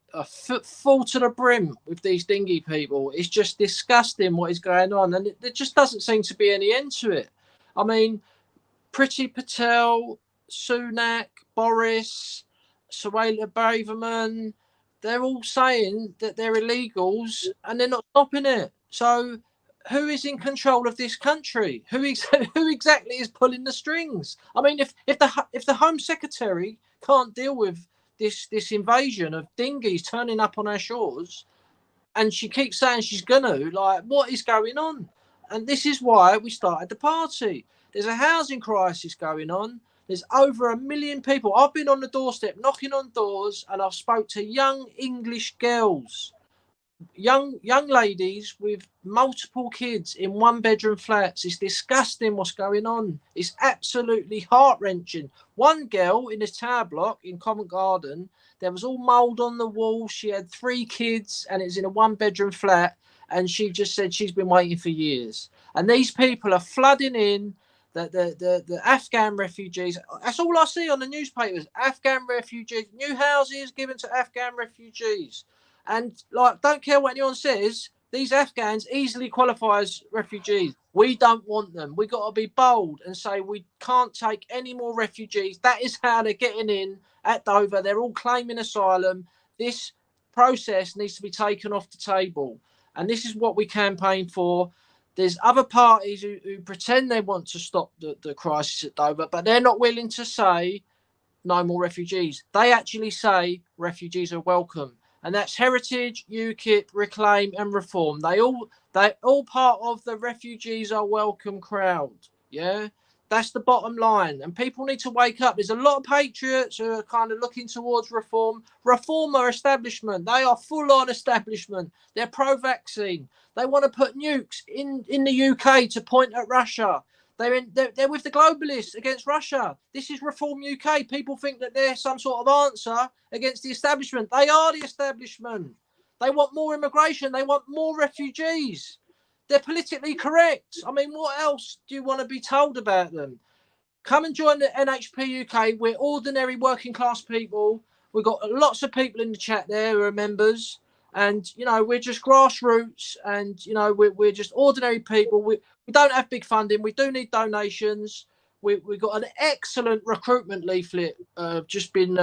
full to the brim with these dinghy people. It's just disgusting what is going on, and there just doesn't seem to be any end to it. I mean, Priti Patel, Sunak, Boris, Suella Braverman, they're all saying that they're illegals and they're not stopping it. So who is in control of this country? Who exactly is pulling the strings? I mean, if the Home Secretary can't deal with this invasion of dinghies turning up on our shores, and she keeps saying she's gonna, like, what is going on? And this is why we started the party. There's a housing crisis going on. There's over 1 million people. I've been on the doorstep knocking on doors, and I've spoke to young English girls young ladies with multiple kids in 1-bedroom flats. It's disgusting what's going on. It's absolutely heart-wrenching. One girl in this tower block in Covent Garden, there was all mold on the wall. She had 3 kids and it was in a 1-bedroom flat, and she just said she's been waiting for years. And these people are flooding in. The Afghan refugees, that's all I see on the newspapers. Afghan refugees, new houses given to Afghan refugees. And like, don't care what anyone says, these Afghans easily qualify as refugees. We don't want them. We got to be bold and say we can't take any more refugees. That is how they're getting in at Dover. They're all claiming asylum. This process needs to be taken off the table. And this is what we campaign for. There's other parties who pretend they want to stop the crisis at Dover, but they're not willing to say no more refugees. They actually say refugees are welcome. And that's Heritage, UKIP, Reclaim and Reform. They all part of the refugees are welcome crowd. Yeah, that's the bottom line. And people need to wake up. There's a lot of patriots who are kind of looking towards reform. Reform are establishment. They are full-on establishment. They're pro-vaccine. They want to put nukes in the UK to point at Russia. They're with the globalists against Russia. This is Reform UK. People think that they're some sort of answer against the establishment. They are the establishment. They want more immigration. They want more refugees. They're politically correct. I mean, what else do you want to be told about them? Come and join the NHPUK. We're ordinary working class people. We've got lots of people in the chat there who are members. And, you know, we're just grassroots and, you know, we're just ordinary people. We don't have big funding. We do need donations. We've got an excellent recruitment leaflet just been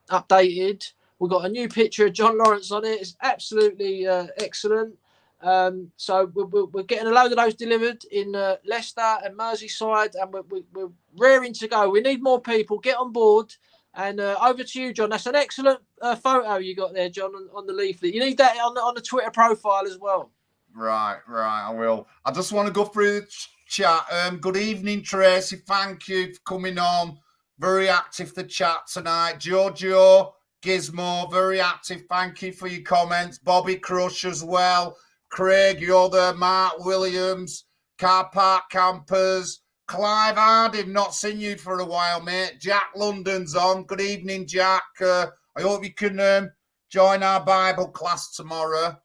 updated. We've got a new picture of John Lawrence on it. It's absolutely excellent. So we're getting a load of those delivered in Leicester and Merseyside, and we're raring to go. We need more people. Get on board. And over to you, John. That's an excellent photo you got there, John, on the leaflet. You need that on the Twitter profile as well. Right, I will. I just want to go through the chat. Good evening, Tracy. Thank you for coming on. Very active, the chat tonight. Giorgio, Gizmo, very active. Thank you for your comments. Bobby Crush as well. Craig, you're there. Mark Williams, Car Park Campers. Clive Harding, not seen you for a while, mate. Jack London's on. Good evening, Jack. I hope you can join our Bible class tomorrow.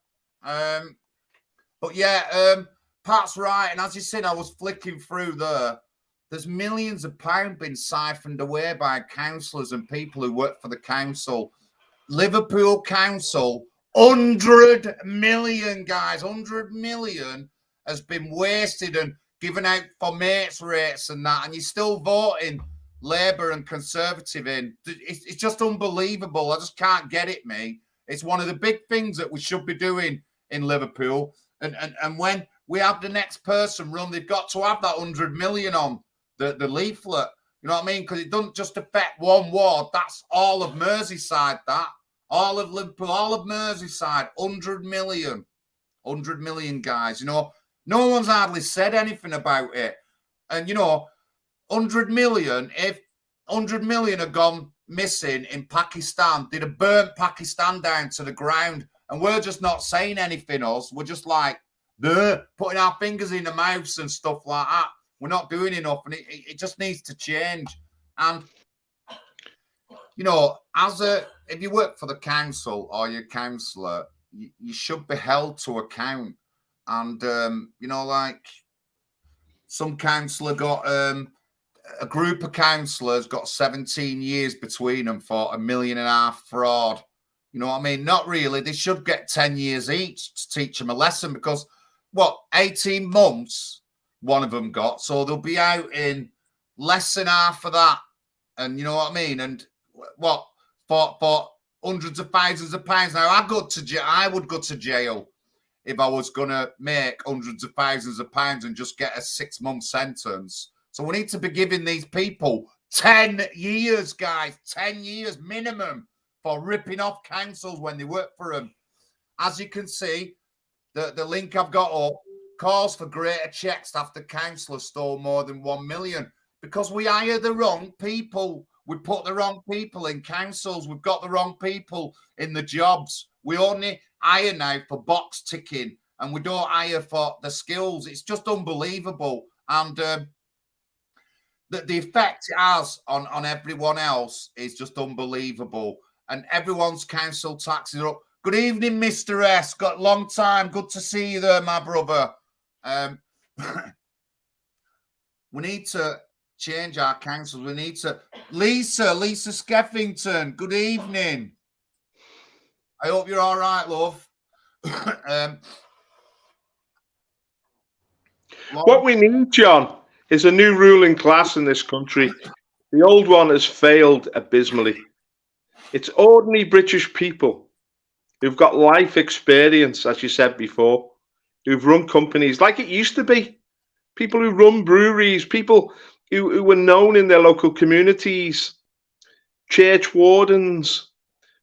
But yeah, Pat's right. And as you said, I was flicking through there. There's millions of pounds being siphoned away by councillors and people who work for the council. Liverpool Council, 100 million, guys. 100 million has been wasted and given out for mates rates and that, and you're still voting Labour and Conservative in. It's just unbelievable. I just can't get it, me. It's one of the big things that we should be doing in Liverpool. And when we have the next person run, they've got to have that 100 million on the leaflet. You know what I mean? Because it doesn't just affect one ward. That's all of Merseyside, that. All of Liverpool, all of Merseyside, 100 million. 100 million, guys. You know, no one's hardly said anything about it. And, you know, 100 million, if 100 million had gone missing in Pakistan, they'd have burnt Pakistan down to the ground. And we're just not saying anything, us. We're just like, putting our fingers in the mouths and stuff like that. We're not doing enough. And it just needs to change. And, you know, if you work for the council or your councillor, you should be held to account. And, you know, like some councillor got, a group of councillors got 17 years between them for $1.5 million fraud. You know what I mean? Not really. They should get 10 years each to teach them a lesson because, 18 months one of them got. So they'll be out in less than half of that. And you know what I mean? And for hundreds of thousands of pounds. Now, I would go to jail if I was going to make hundreds of thousands of pounds and just get a 6-month sentence. So we need to be giving these people 10 years, guys, 10 years minimum for ripping off councils when they work for them. As you can see, the link I've got up calls for greater checks after councillors stole more than 1 million because we hire the wrong people. We put the wrong people in councils. We've got the wrong people in the jobs. We only hire now for box ticking, and we don't hire for the skills. It's just unbelievable. And the effect it has on everyone else is just unbelievable. And everyone's council taxes are up. Good evening, Mr. S. Got a long time. Good to see you there, my brother. We need to change our councils. We need to. Lisa Skeffington, good evening. I hope you're all right, love. What we need, John, is a new ruling class in this country. The old one has failed abysmally. It's ordinary British people who've got life experience, as you said before, who've run companies like it used to be. People who run breweries, people who were known in their local communities, church wardens,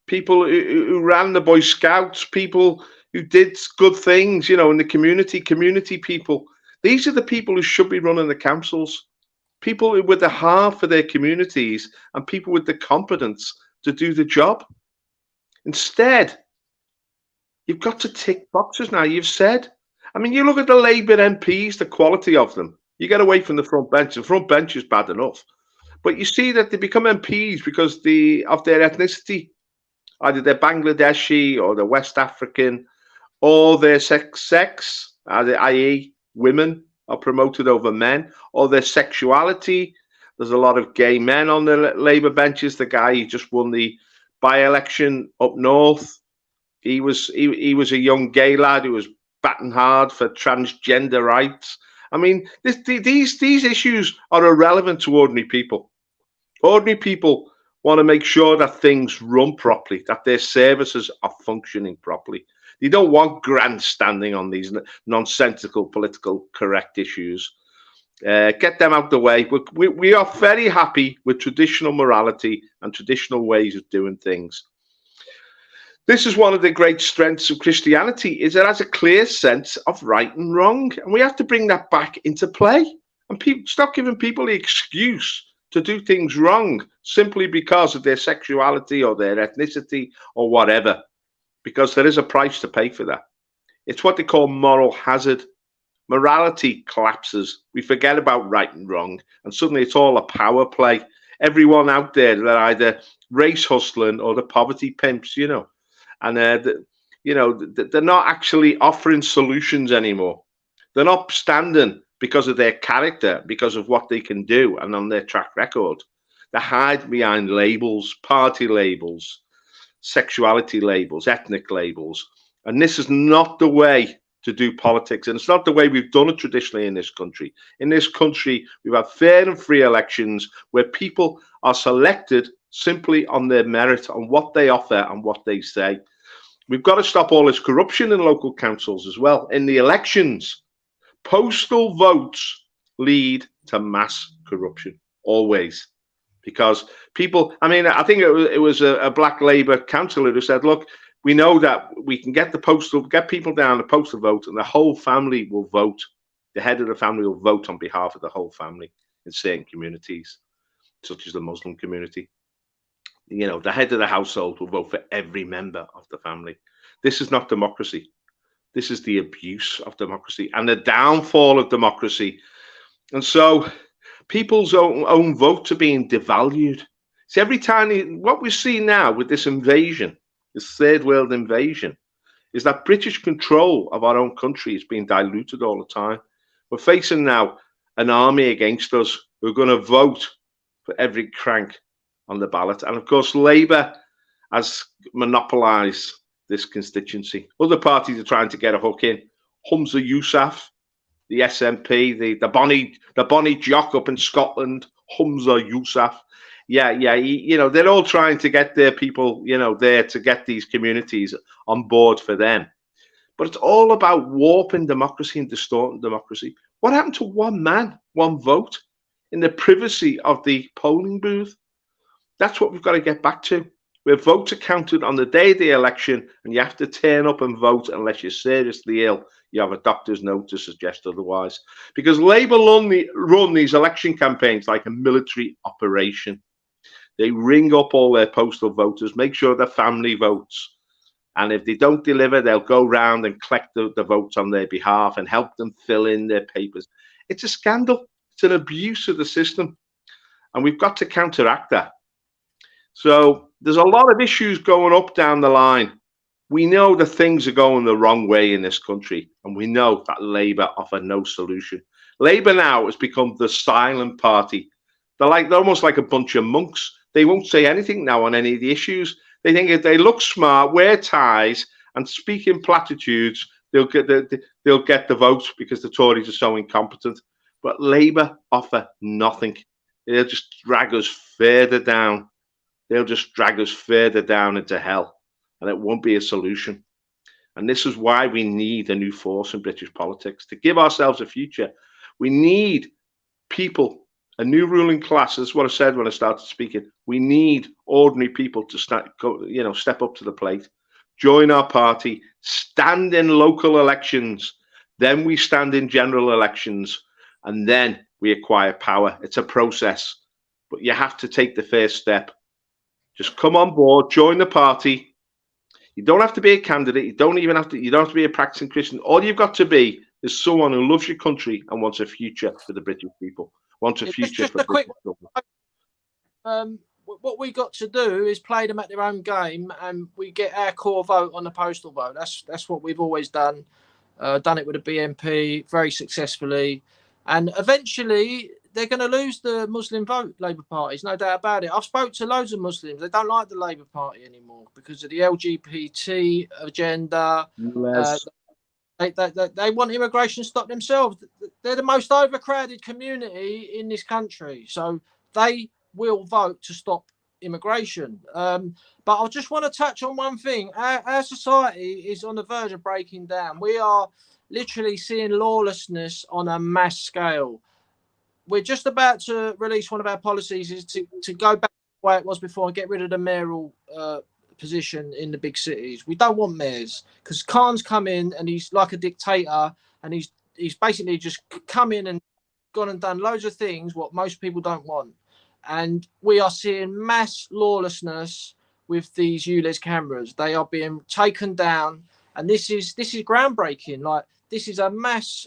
people who ran the Boy Scouts, people who did good things, in the community people. These are the people who should be running the councils, people with the heart for their communities and people with the competence to do the job. Instead, you've got to tick boxes now. You've said, you look at the Labour MPs, the quality of them. You get away from the front bench. The front bench is bad enough. But you see that they become MPs because of their ethnicity. Either they're Bangladeshi or they're West African or their sex, i.e. women are promoted over men, or their sexuality. There's a lot of gay men on the Labour benches. The guy who just won the by-election up north, he was a young gay lad who was batting hard for transgender rights. These issues are irrelevant to ordinary people. Ordinary people want to make sure that things run properly, that their services are functioning properly. They don't want grandstanding on these nonsensical political correct issues. Get them out the way. We are very happy with traditional morality and traditional ways of doing things. This is one of the great strengths of Christianity, is it has a clear sense of right and wrong. And we have to bring that back into play. And stop giving people the excuse to do things wrong simply because of their sexuality or their ethnicity or whatever, because there is a price to pay for that. It's what they call moral hazard. Morality collapses. We forget about right and wrong, and suddenly it's all a power play. Everyone out there, they're either race hustling or the poverty pimps, and they're not actually offering solutions anymore. They're not standing because of their character, because of what they can do and on their track record. They hide behind labels, party labels, sexuality labels, ethnic labels. And this is not the way to do politics. And it's not the way we've done it traditionally in this country. In this country, we've had fair and free elections where people are selected simply on their merit, on what they offer and what they say. We've got to stop all this corruption in local councils as well. In the elections, postal votes lead to mass corruption, always. Because people, I think it was a black Labour councillor who said, look, we know that we can get people down the postal vote and the whole family will vote. The head of the family will vote on behalf of the whole family in certain communities, such as the Muslim community. The head of the household will vote for every member of the family. This is not democracy. This is the abuse of democracy and the downfall of democracy. And so people's own votes are being devalued. See, every time, what we see now with this invasion, this third world invasion, is that British control of our own country is being diluted all the time. We're facing now an army against us who are going to vote for every crank on the ballot. And of course, Labour has monopolised this constituency. Other parties are trying to get a hook in. Humza Yousaf, the SNP, the Bonnie Jock up in Scotland, Humza Yousaf. They're all trying to get their people, there to get these communities on board for them. But it's all about warping democracy and distorting democracy. What happened to one man, one vote in the privacy of the polling booth? That's what we've got to get back to. Where votes are counted on the day of the election and you have to turn up and vote unless you're seriously ill. You have a doctor's note to suggest otherwise. Because Labour run these election campaigns like a military operation. They ring up all their postal voters, make sure they're family votes. And if they don't deliver, they'll go round and collect the votes on their behalf and help them fill in their papers. It's a scandal. It's an abuse of the system. And we've got to counteract that. So there's a lot of issues going up down the line. We know that things are going the wrong way in this country. And we know that Labour offer no solution. Labour now has become the silent party. They're almost like a bunch of monks. They won't say anything now on any of the issues. They think if they look smart, wear ties, and speak in platitudes, they'll get the votes because the Tories are so incompetent. But Labour offer nothing. They'll just drag us further down. They'll just drag us further down into hell, and it won't be a solution. And this is why we need a new force in British politics to give ourselves a future. We need people, a new ruling class. That's what I said when I started speaking. We need ordinary people to step up to the plate, join our party, stand in local elections. Then we stand in general elections, and then we acquire power. It's a process, but you have to take the first step. Just come on board, join the party. You don't have to be a candidate. You don't have to be a practicing Christian. All you've got to be is someone who loves your country and wants a future for the British people. Wants a future just for a quick Britain. What we got to do is play them at their own game, and we get our core vote on the postal vote. That's what we've always done. Done it with a BNP very successfully, and eventually they're going to lose the Muslim vote, Labour Party's no doubt about it. I've spoke to loads of Muslims. They don't like the Labour Party anymore because of the LGBT agenda. Yes. They want immigration stopped themselves. They're the most overcrowded community in this country, so they will vote to stop immigration. But I just want to touch on one thing. Our society is on the verge of breaking down. We are literally seeing lawlessness on a mass scale. We're just about to release one of our policies is to go back to the way it was before and get rid of the mayoral position in the big cities. We don't want mayors because Khan's come in and he's like a dictator, and he's basically just come in and gone and done loads of things what most people don't want. And we are seeing mass lawlessness with these ULEZ cameras. They are being taken down, and this is groundbreaking. Like, this is a mass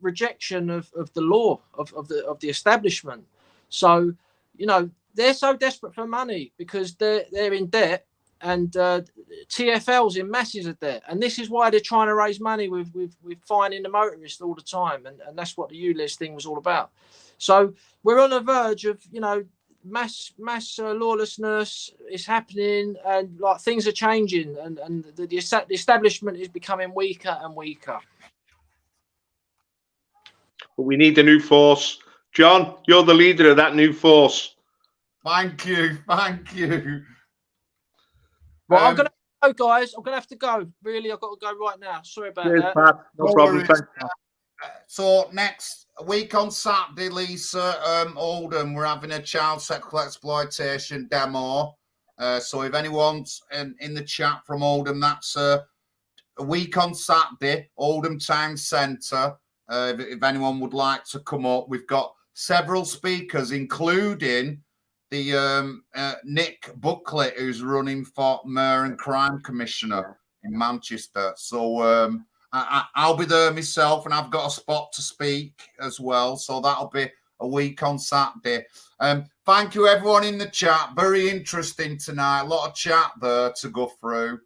rejection of the law of the establishment. So, they're so desperate for money because they're in debt, and TfL's in masses of debt, and this is why they're trying to raise money with fining the motorists all the time, and that's what the ULEZ thing was all about. So we're on the verge of mass lawlessness is happening, and like things are changing, and the establishment is becoming weaker and weaker. But we need a new force. John, you're the leader of that new force. Thank you. Well, I'm going to go, guys. I'm going to have to go. Really, I've got to go right now. Sorry about that. Pat. No problem. So next week on Saturday, Lisa, Oldham, we're having a child sexual exploitation demo. So if anyone's in the chat from Oldham, that's a week on Saturday, Oldham Town Centre. If anyone would like to come up, we've got several speakers, including the Nick Buckley, who's running for Mayor and Crime Commissioner in Manchester. So I'll be there myself, and I've got a spot to speak as well. So that'll be a week on Saturday. Thank you, everyone in the chat. Very interesting tonight. A lot of chat there to go through.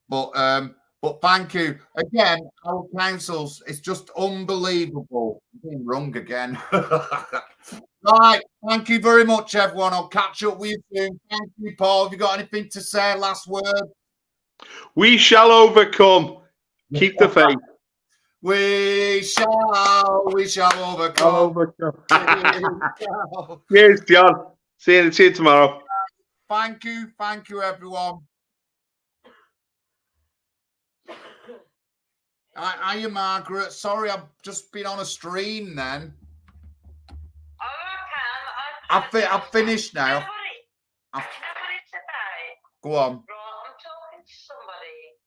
But thank you again. Our councils, it's just unbelievable. I'm being wrong again. Right. Thank you very much, everyone. I'll catch up with you soon. Thank you, Paul. Have you got anything to say? Last word? We shall overcome. Keep the faith. We shall overcome. Yes, John. See you tomorrow. Thank you, everyone. Hiya, Margaret. Sorry, I've just been on a stream then. I've finished now. Go on. Right, I'm talking to somebody.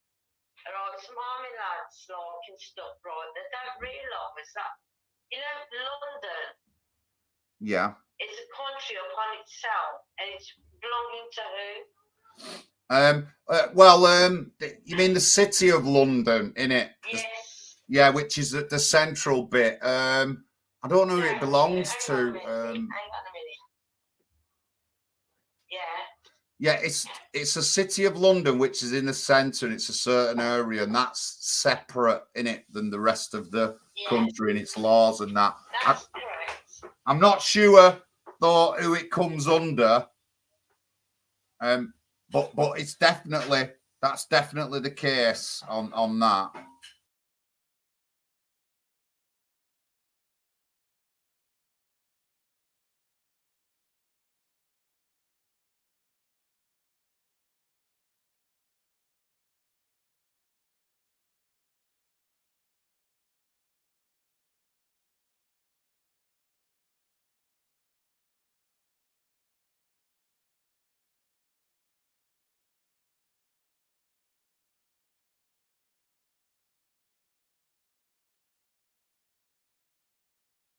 Right, some army lads like and stuff, right? They don't realise that You know, London Yeah. is a country upon itself, and it's belonging to who? You mean the city of London, innit? Yes. Yeah, which is the central bit. I don't know who it belongs Hang to. on a minute. Yeah. Yeah, it's a city of London, which is in the centre, and it's a certain area, and that's separate in it than the rest of the country and its laws and that. That's correct. I'm not sure though who it comes under. But it's definitely the case on that.